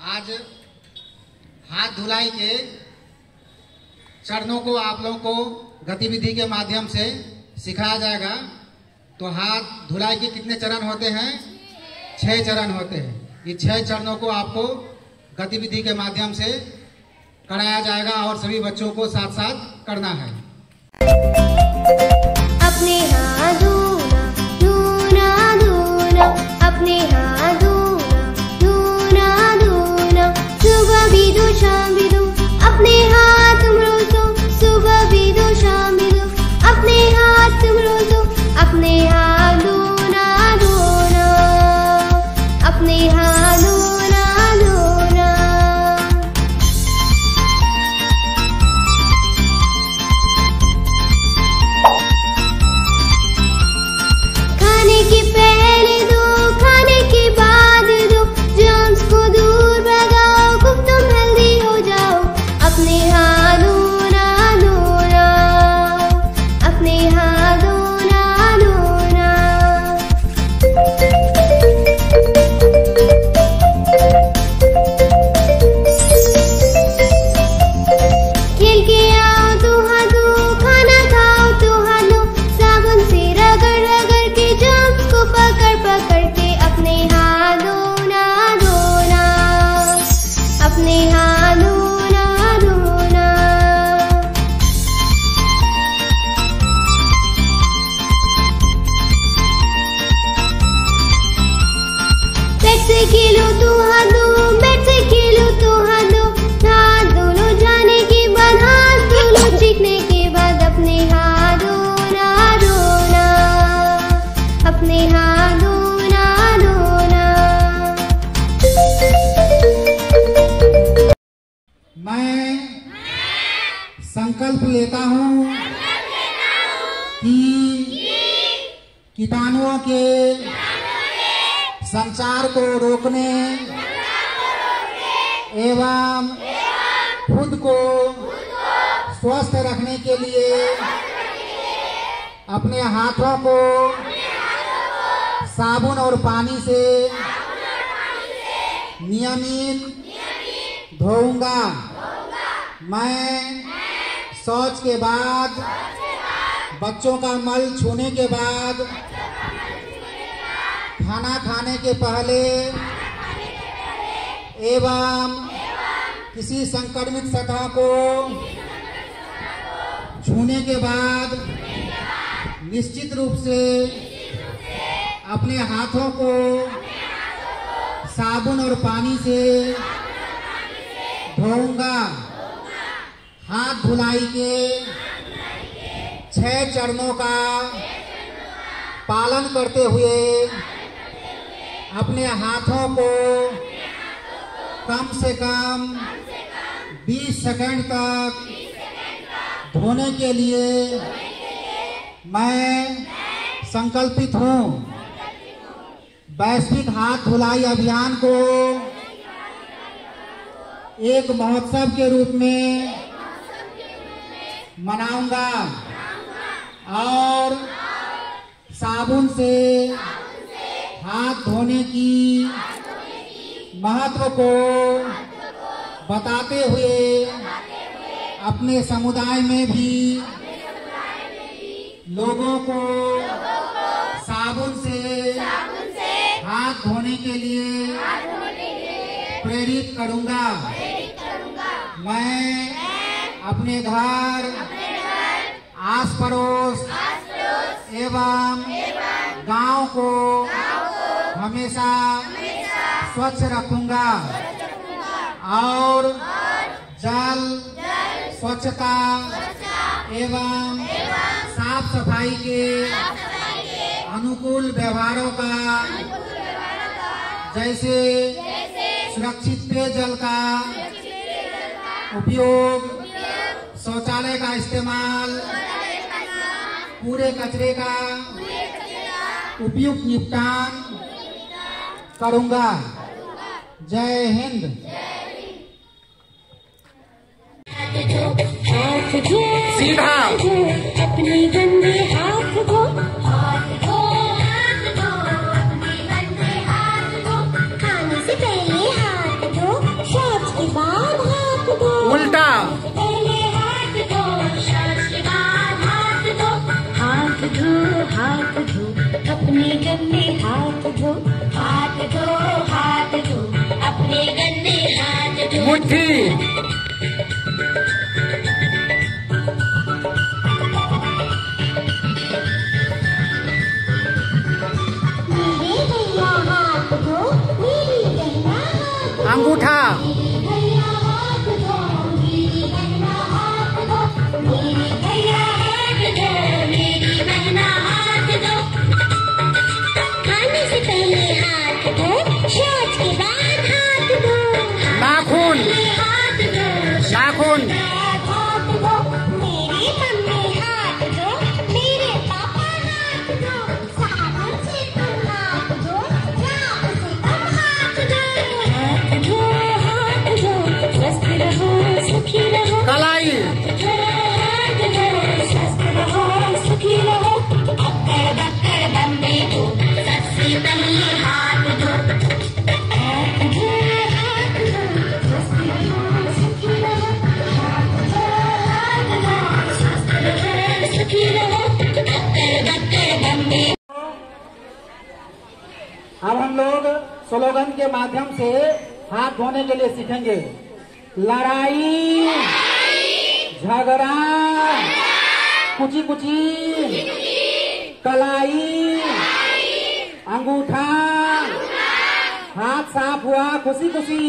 आज हाथ धुलाई के चरणों को आप लोगों को गतिविधि के माध्यम से सिखाया जाएगा। तो हाथ धुलाई के कितने चरण होते हैं? 6 चरण होते हैं। ये 6 चरणों को आपको गतिविधि के माध्यम से कराया जाएगा और सभी बच्चों को साथ साथ करना है। अपने हाथ धोना धोना धोना, अपने हाथ धोना धोना धोना, सुबह भी दो शाम भी दो, अपने हाथ तुम रोज दो, सुबह भी दो शाम भी दो, अपने हाथ तुम रोज दो, अपने हाथ धोना धोना, अपने हाथ धोना धोना। खाने के पहले दो, खाने के बाद दो, जर्म्स को दूर भगाओ, खूब तुम हेल्दी हो जाओ, अपने हाथ धोना धोना, अपने हाथ धोना धोना। खेल के आओ तो हाथ धो, खाना खाओ तो हाथ धो, साबुन से रगड़ रगड़ के जर्म्स को पकड़ पकड़ के, अपने हाथ धोना धोना, अपने हाथ धोना धोना। बेड से खेलो तो हाथ धो, बेड से खेलो तो हाथ धो, हाथ धो लो जाने के बाद, हाथ धो लो चीखने के बाद, अपने हाथ धोना धोना, अपने हाथ धोना धोना। मैं संकल्प लेता हूँ कि कीटाणुओं के संचार को रोकने एवं खुद को स्वस्थ रखने के लिए अपने हाथों को साबुन और पानी से नियमित धोऊंगा। मैं शौच के बाद, बच्चों का मल छूने के बाद, खाना खाने के पहले एवं किसी संक्रमित सतह को छूने के बाद निश्चित रूप से अपने हाथों को साबुन और पानी से धोऊंगा। हाथ धुलाई के 6 चरणों का पालन करते हुए अपने हाथों को कम से कम 20 सेकंड तक धोने के लिए मैं संकल्पित हूँ। वैश्विक हाथ धुलाई अभियान को एक महोत्सव के रूप में मनाऊंगा और साबुन से हाथ धोने की महत्व को बताते हुए अपने समुदाय में भी लोगों को साबुन से हाथ धोने के लिए प्रेरित करूंगा। मैं अपने घर, आस पड़ोस एवं गांव को हमेशा स्वच्छ रखूंगा और जल, स्वच्छता एवं साफ सफाई के अनुकूल व्यवहारों का, जैसे सुरक्षित पेयजल का उपयोग, शौचालय का इस्तेमाल, कूड़े कचरे का उपयुक्त निपटान करूंगा। जय हिंद। सीधा अपने गंदे हाथ धो, अपने गंदे हाथ धो, खाने से पहले हाथ धो, मुट्ठी, अंगूठा, नाखून, नाखून, कलाई, अब हम लोग स्लोगन के माध्यम से हाथ धोने के लिए सीखेंगे। लड़ाई, झगड़ा, कुची कुची, कलाई, अंगूठा, हाथ साफ हुआ खुशी खुशी।